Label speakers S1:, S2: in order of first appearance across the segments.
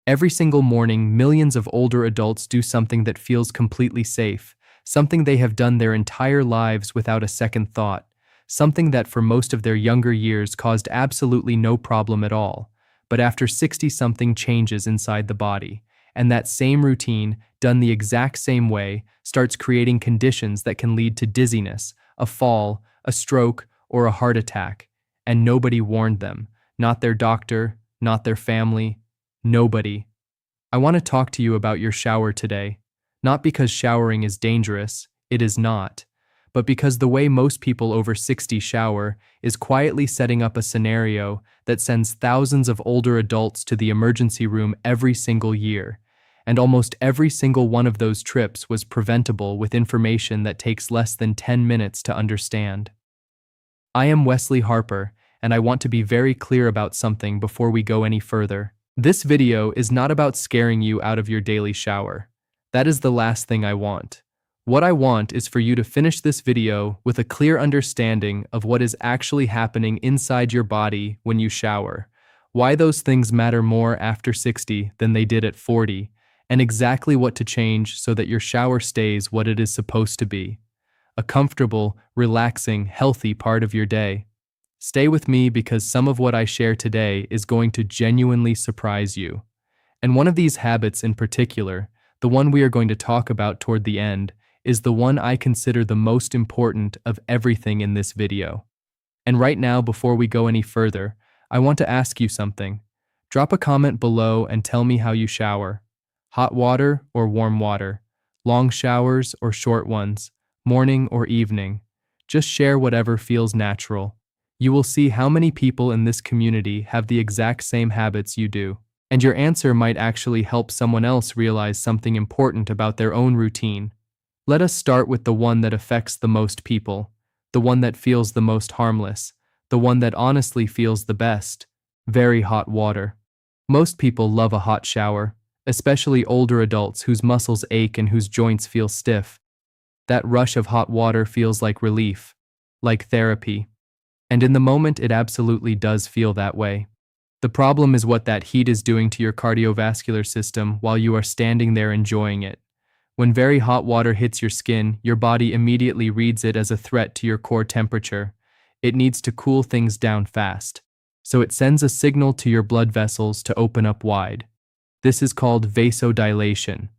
S1: Every single morning, millions of older adults do something that feels completely safe, something they have done their entire lives without a second thought, something that for most of their younger years caused absolutely no problem at all. But after 60 something changes inside the body, and that same routine, done the exact same way, starts creating conditions that can lead to dizziness, a fall, a stroke, or a heart attack. And nobody warned them, not their doctor, not their family, nobody. I want to talk to you about your shower today, not because showering is dangerous, it is not, but because the way most people over 60 shower is quietly setting up a scenario that sends thousands of older adults to the emergency room every single year, and almost every single one of those trips was preventable with information that takes less than 10 minutes to understand. I am Wesley Harper, and I want to be very clear about something before we go any further. This video is not about scaring you out of your daily shower. That is the last thing I want. What I want is for you to finish this video with a clear understanding of what is actually happening inside your body when you shower, why those things matter more after 60 than they did at 40, and exactly what to change so that your shower stays what it is supposed to be. A comfortable, relaxing, healthy part of your day. Stay with me because some of what I share today is going to genuinely surprise you. And one of these habits in particular, the one we are going to talk about toward the end, is the one I consider the most important of everything in this video. And right now, before we go any further, I want to ask you something. Drop a comment below and tell me how you shower. Hot water or warm water? Long showers or short ones? Morning or evening? Just share whatever feels natural. You will see how many people in this community have the exact same habits you do. And your answer might actually help someone else realize something important about their own routine. Let us start with the one that affects the most people, the one that feels the most harmless, the one that honestly feels the best: very hot water. Most people love a hot shower, especially older adults whose muscles ache and whose joints feel stiff. That rush of hot water feels like relief, like therapy. And in the moment, it absolutely does feel that way. The problem is what that heat is doing to your cardiovascular system while you are standing there enjoying it. When very hot water hits your skin, your body immediately reads it as a threat to your core temperature. It needs to cool things down fast. So it sends a signal to your blood vessels to open up wide. This is called vasodilation.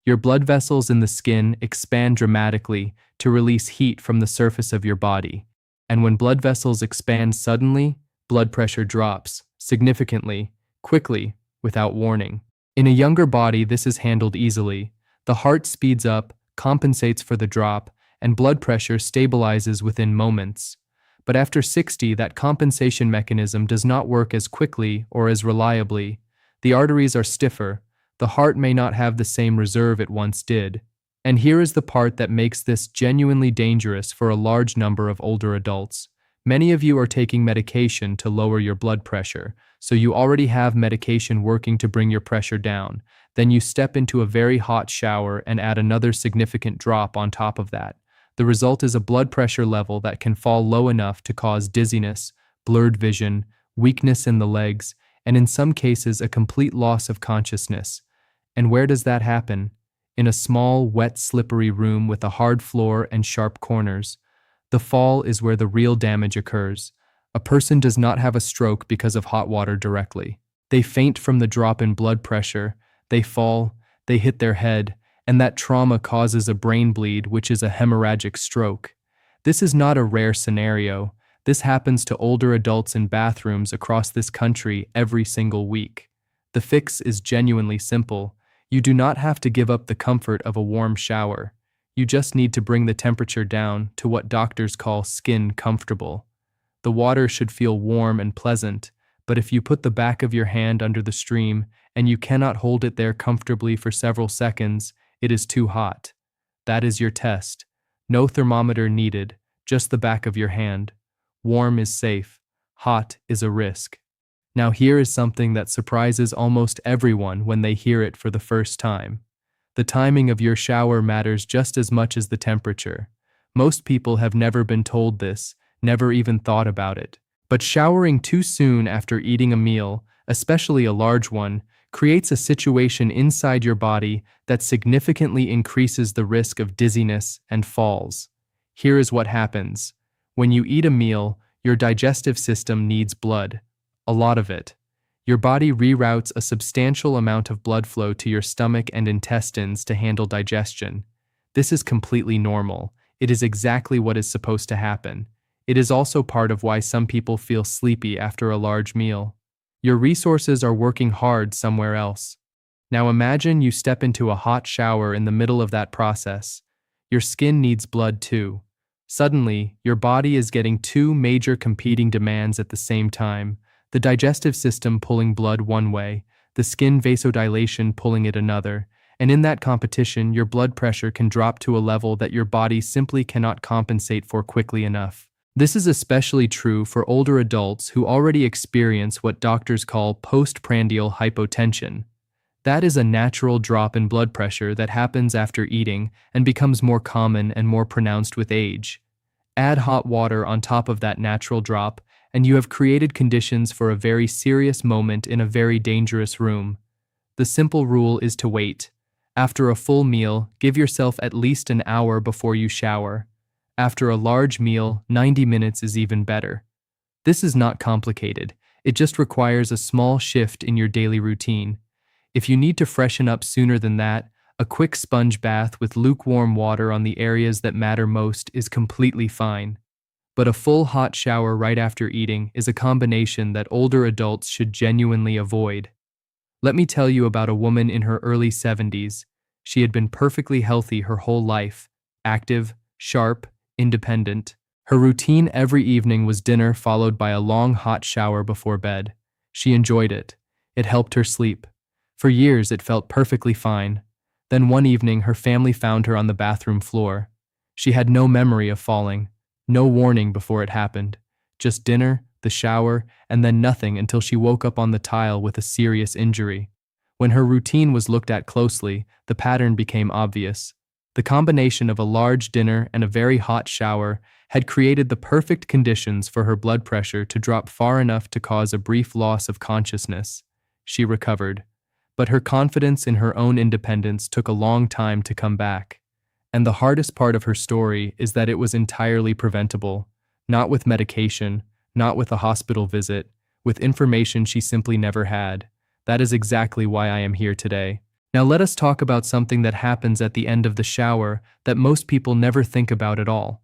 S1: Your blood vessels in the skin expand dramatically to release heat from the surface of your body. And when blood vessels expand suddenly, blood pressure drops significantly, quickly, without warning. In a younger body, this is handled easily. The heart speeds up, compensates for the drop, and blood pressure stabilizes within moments. But after 60, that compensation mechanism does not work as quickly or as reliably. The arteries are stiffer. The heart may not have the same reserve it once did. And here is the part that makes this genuinely dangerous for a large number of older adults. Many of you are taking medication to lower your blood pressure, so you already have medication working to bring your pressure down. Then you step into a very hot shower and add another significant drop on top of that. The result is a blood pressure level that can fall low enough to cause dizziness, blurred vision, weakness in the legs, and in some cases a complete loss of consciousness. And where does that happen? In a small, wet, slippery room with a hard floor and sharp corners. The fall is where the real damage occurs. A person does not have a stroke because of hot water directly. They faint from the drop in blood pressure, they fall, they hit their head, and that trauma causes a brain bleed, which is a hemorrhagic stroke. This is not a rare scenario. This happens to older adults in bathrooms across this country every single week. The fix is genuinely simple. You do not have to give up the comfort of a warm shower. You just need to bring the temperature down to what doctors call skin comfortable. The water should feel warm and pleasant, but if you put the back of your hand under the stream and you cannot hold it there comfortably for several seconds, it is too hot. That is your test. No thermometer needed, just the back of your hand. Warm is safe. Hot is a risk. Now here is something that surprises almost everyone when they hear it for the first time. The timing of your shower matters just as much as the temperature. Most people have never been told this, never even thought about it. But showering too soon after eating a meal, especially a large one, creates a situation inside your body that significantly increases the risk of dizziness and falls. Here is what happens. When you eat a meal, your digestive system needs blood, a lot of it. Your body reroutes a substantial amount of blood flow to your stomach and intestines to handle digestion. This is completely normal. It is exactly what is supposed to happen. It is also part of why some people feel sleepy after a large meal. Your resources are working hard somewhere else. Now imagine you step into a hot shower in the middle of that process. Your skin needs blood too. Suddenly, your body is getting two major competing demands at the same time: the digestive system pulling blood one way, the skin vasodilation pulling it another, and in that competition, your blood pressure can drop to a level that your body simply cannot compensate for quickly enough. This is especially true for older adults who already experience what doctors call postprandial hypotension. That is a natural drop in blood pressure that happens after eating and becomes more common and more pronounced with age. Add hot water on top of that natural drop, and you have created conditions for a very serious moment in a very dangerous room. The simple rule is to wait. After a full meal, give yourself at least an hour before you shower. After a large meal, 90 minutes is even better. This is not complicated. It just requires a small shift in your daily routine. If you need to freshen up sooner than that, a quick sponge bath with lukewarm water on the areas that matter most is completely fine. But a full hot shower right after eating is a combination that older adults should genuinely avoid. Let me tell you about a woman in her early 70s. She had been perfectly healthy her whole life, active, sharp, independent. Her routine every evening was dinner followed by a long hot shower before bed. She enjoyed it. It helped her sleep. For years it felt perfectly fine. Then one evening her family found her on the bathroom floor. She had no memory of falling, no warning before it happened. Just dinner, the shower, and then nothing until she woke up on the tile with a serious injury. When her routine was looked at closely, the pattern became obvious. The combination of a large dinner and a very hot shower had created the perfect conditions for her blood pressure to drop far enough to cause a brief loss of consciousness. She recovered. But her confidence in her own independence took a long time to come back. And the hardest part of her story is that it was entirely preventable, not with medication, not with a hospital visit, with information she simply never had. That is exactly why I am here today. Now let us talk about something that happens at the end of the shower that most people never think about at all.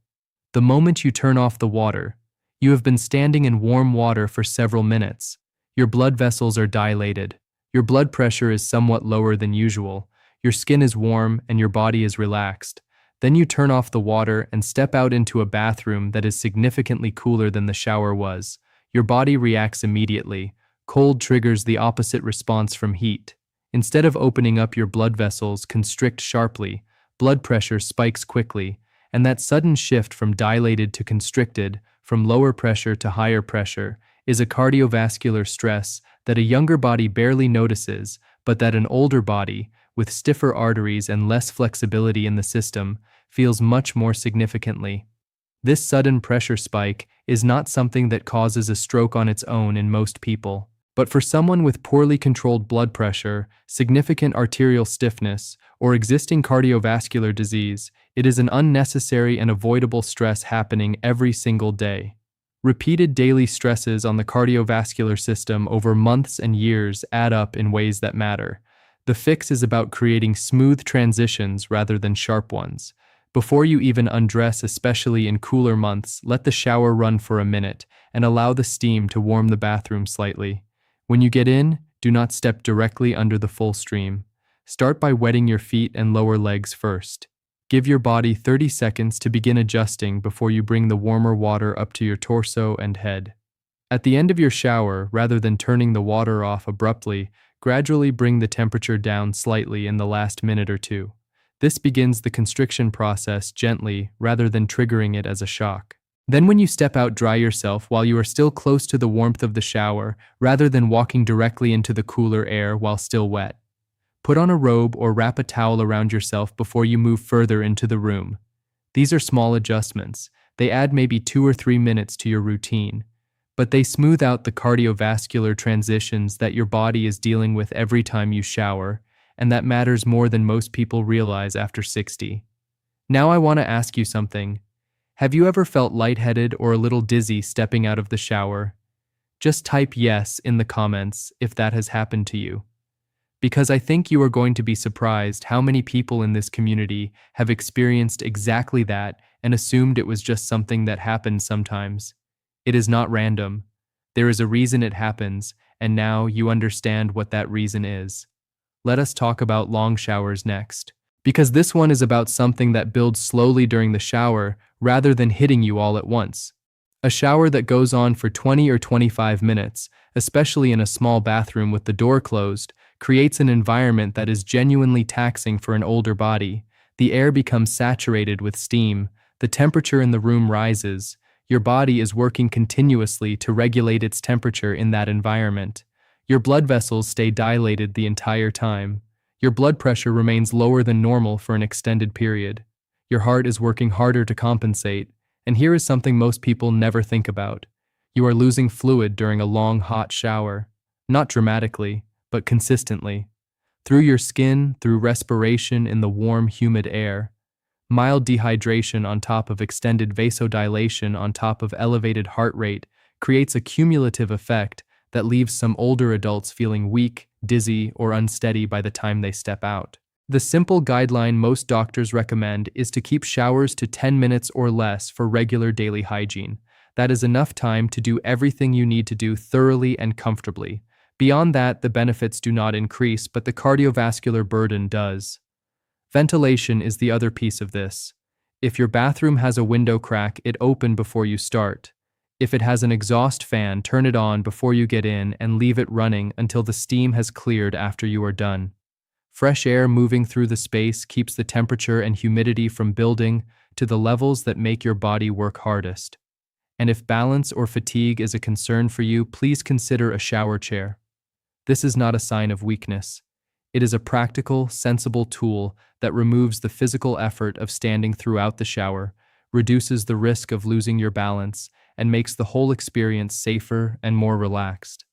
S1: The moment you turn off the water, you have been standing in warm water for several minutes. Your blood vessels are dilated. Your blood pressure is somewhat lower than usual. Your skin is warm and your body is relaxed. Then you turn off the water and step out into a bathroom that is significantly cooler than the shower was. Your body reacts immediately. Cold triggers the opposite response from heat. Instead of opening up, your blood vessels constrict sharply, blood pressure spikes quickly, and that sudden shift from dilated to constricted, from lower pressure to higher pressure, is a cardiovascular stress that a younger body barely notices, but that an older body, with stiffer arteries and less flexibility in the system, feels much more significantly. This sudden pressure spike is not something that causes a stroke on its own in most people. But for someone with poorly controlled blood pressure, significant arterial stiffness, or existing cardiovascular disease, it is an unnecessary and avoidable stress happening every single day. Repeated daily stresses on the cardiovascular system over months and years add up in ways that matter. The fix is about creating smooth transitions rather than sharp ones. Before you even undress, especially in cooler months, let the shower run for a minute and allow the steam to warm the bathroom slightly. When you get in, do not step directly under the full stream. Start by wetting your feet and lower legs first. Give your body 30 seconds to begin adjusting before you bring the warmer water up to your torso and head. At the end of your shower, rather than turning the water off abruptly, gradually bring the temperature down slightly in the last minute or two. This begins the constriction process gently rather than triggering it as a shock. Then when you step out, dry yourself while you are still close to the warmth of the shower, rather than walking directly into the cooler air while still wet. Put on a robe or wrap a towel around yourself before you move further into the room. These are small adjustments. They add maybe 2 or 3 minutes to your routine. but they smooth out the cardiovascular transitions that your body is dealing with every time you shower, and that matters more than most people realize after 60. Now I want to ask you something. Have you ever felt lightheaded or a little dizzy stepping out of the shower? Just type yes in the comments if that has happened to you. Because I think you are going to be surprised how many people in this community have experienced exactly that and assumed it was just something that happens sometimes. It is not random. There is a reason it happens, and now you understand what that reason is. Let us talk about long showers next. Because this one is about something that builds slowly during the shower rather than hitting you all at once. A shower that goes on for 20 or 25 minutes, especially in a small bathroom with the door closed, creates an environment that is genuinely taxing for an older body. The air becomes saturated with steam, the temperature in the room rises, your body is working continuously to regulate its temperature in that environment. Your blood vessels stay dilated the entire time. Your blood pressure remains lower than normal for an extended period. Your heart is working harder to compensate, and here is something most people never think about. You are losing fluid during a long, hot shower. Not dramatically, but consistently. Through your skin, through respiration in the warm, humid air. Mild dehydration on top of extended vasodilation on top of elevated heart rate creates a cumulative effect that leaves some older adults feeling weak, dizzy, or unsteady by the time they step out. The simple guideline most doctors recommend is to keep showers to 10 minutes or less for regular daily hygiene. That is enough time to do everything you need to do thoroughly and comfortably. Beyond that, the benefits do not increase, but the cardiovascular burden does. Ventilation is the other piece of this. If your bathroom has a window crack, it open before you start. If it has an exhaust fan, turn it on before you get in and leave it running until the steam has cleared after you are done. Fresh air moving through the space keeps the temperature and humidity from building to the levels that make your body work hardest. And if balance or fatigue is a concern for you, please consider a shower chair. This is not a sign of weakness. It is a practical, sensible tool that removes the physical effort of standing throughout the shower, reduces the risk of losing your balance, and makes the whole experience safer and more relaxed.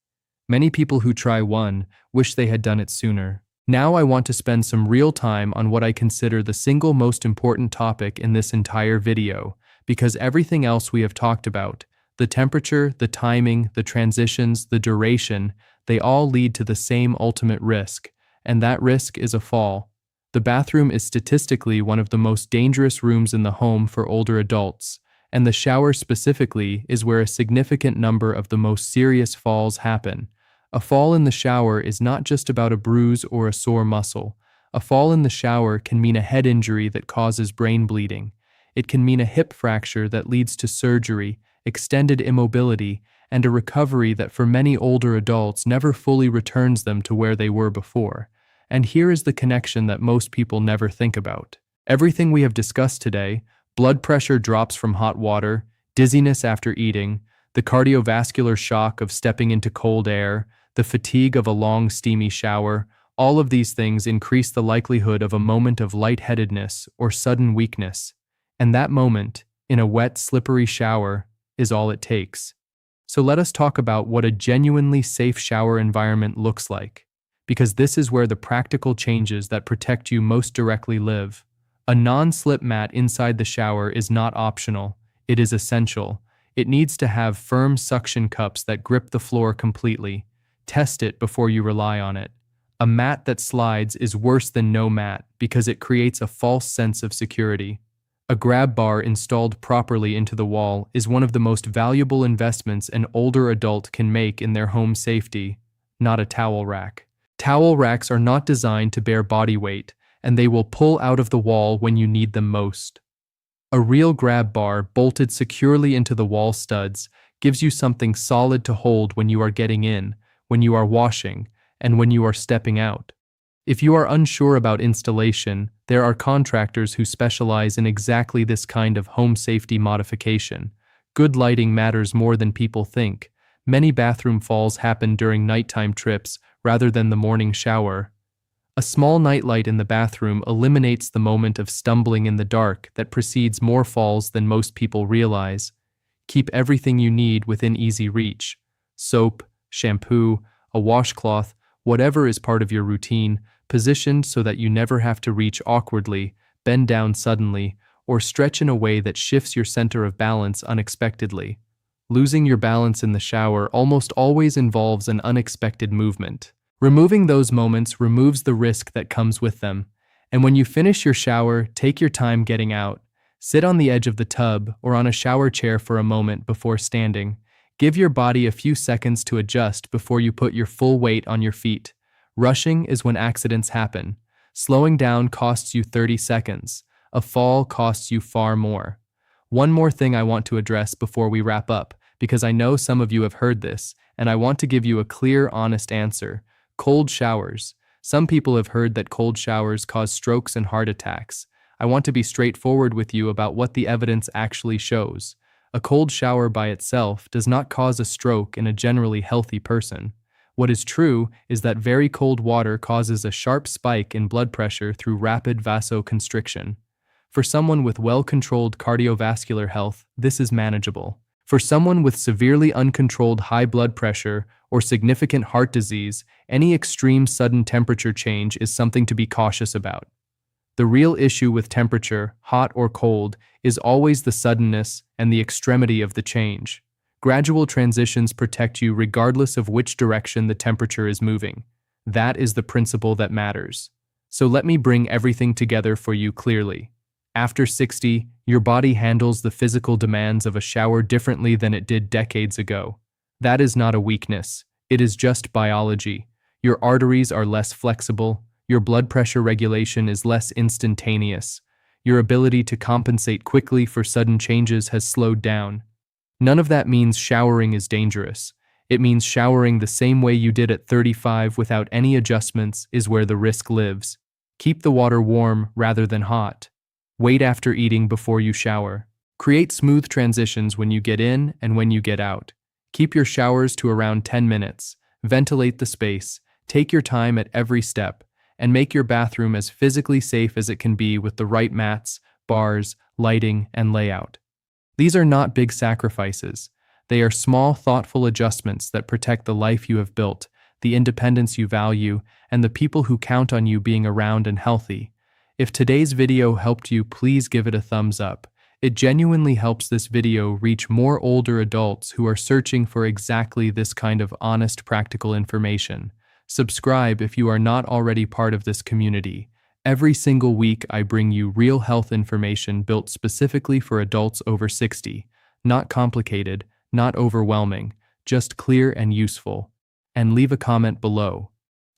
S1: Many people who try one wish they had done it sooner. Now I want to spend some real time on what I consider the single most important topic in this entire video, because everything else we have talked about, the temperature, the timing, the transitions, the duration, they all lead to the same ultimate risk, and that risk is a fall. The bathroom is statistically one of the most dangerous rooms in the home for older adults, and the shower specifically is where a significant number of the most serious falls happen. A fall in the shower is not just about a bruise or a sore muscle. A fall in the shower can mean a head injury that causes brain bleeding. It can mean a hip fracture that leads to surgery, extended immobility, and a recovery that for many older adults never fully returns them to where they were before. And here is the connection that most people never think about. Everything we have discussed today, blood pressure drops from hot water, dizziness after eating, the cardiovascular shock of stepping into cold air, the fatigue of a long steamy shower, all of these things increase the likelihood of a moment of lightheadedness or sudden weakness. And that moment, in a wet, slippery shower, is all it takes. So let us talk about what a genuinely safe shower environment looks like, because this is where the practical changes that protect you most directly live. A non-slip mat inside the shower is not optional, it is essential. It needs to have firm suction cups that grip the floor completely. Test it before you rely on it. A mat that slides is worse than no mat because it creates a false sense of security. A grab bar installed properly into the wall is one of the most valuable investments an older adult can make in their home safety, not a towel rack. Towel racks are not designed to bear body weight, and they will pull out of the wall when you need them most. A real grab bar bolted securely into the wall studs gives you something solid to hold when you are getting in, when you are washing, and when you are stepping out. If you are unsure about installation, there are contractors who specialize in exactly this kind of home safety modification. Good lighting matters more than people think. Many bathroom falls happen during nighttime trips rather than the morning shower. A small nightlight in the bathroom eliminates the moment of stumbling in the dark that precedes more falls than most people realize. Keep everything you need within easy reach. Soap, shampoo, a washcloth, whatever is part of your routine, positioned so that you never have to reach awkwardly, bend down suddenly, or stretch in a way that shifts your center of balance unexpectedly. Losing your balance in the shower almost always involves an unexpected movement. Removing those moments removes the risk that comes with them. And when you finish your shower, take your time getting out. Sit on the edge of the tub or on a shower chair for a moment before standing. Give your body a few seconds to adjust before you put your full weight on your feet. Rushing is when accidents happen. Slowing down costs you 30 seconds. A fall costs you far more. One more thing I want to address before we wrap up, because I know some of you have heard this, and I want to give you a clear, honest answer. Cold showers. Some people have heard that cold showers cause strokes and heart attacks. I want to be straightforward with you about what the evidence actually shows. A cold shower by itself does not cause a stroke in a generally healthy person. What is true is that very cold water causes a sharp spike in blood pressure through rapid vasoconstriction. For someone with well-controlled cardiovascular health, this is manageable. For someone with severely uncontrolled high blood pressure or significant heart disease, any extreme sudden temperature change is something to be cautious about. The real issue with temperature, hot or cold, is always the suddenness and the extremity of the change. Gradual transitions protect you regardless of which direction the temperature is moving. That is the principle that matters. So let me bring everything together for you clearly. After 60, your body handles the physical demands of a shower differently than it did decades ago. That is not a weakness. It is just biology. Your arteries are less flexible. Your blood pressure regulation is less instantaneous. Your ability to compensate quickly for sudden changes has slowed down. None of that means showering is dangerous. It means showering the same way you did at 35 without any adjustments is where the risk lives. Keep the water warm rather than hot. Wait after eating before you shower. Create smooth transitions when you get in and when you get out. Keep your showers to around 10 minutes. Ventilate the space. Take your time at every step. And make your bathroom as physically safe as it can be with the right mats, bars, lighting, and layout. These are not big sacrifices. They are small, thoughtful adjustments that protect the life you have built, the independence you value, and the people who count on you being around and healthy. If today's video helped you, please give it a thumbs up. It genuinely helps this video reach more older adults who are searching for exactly this kind of honest, practical information. Subscribe if you are not already part of this community. Every single week, I bring you real health information built specifically for adults over 60. Not complicated, not overwhelming, just clear and useful. And leave a comment below.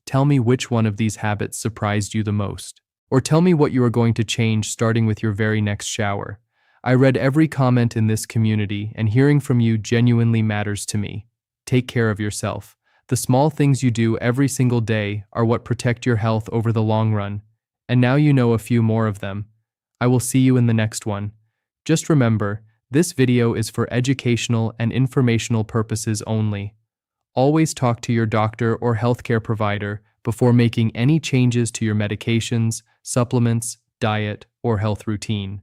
S1: Tell me which one of these habits surprised you the most. Or tell me what you are going to change starting with your very next shower. I read every comment in this community, and hearing from you genuinely matters to me. Take care of yourself. The small things you do every single day are what protect your health over the long run. And now you know a few more of them. I will see you in the next one. Just remember, this video is for educational and informational purposes only. Always talk to your doctor or healthcare provider before making any changes to your medications, supplements, diet, or health routine.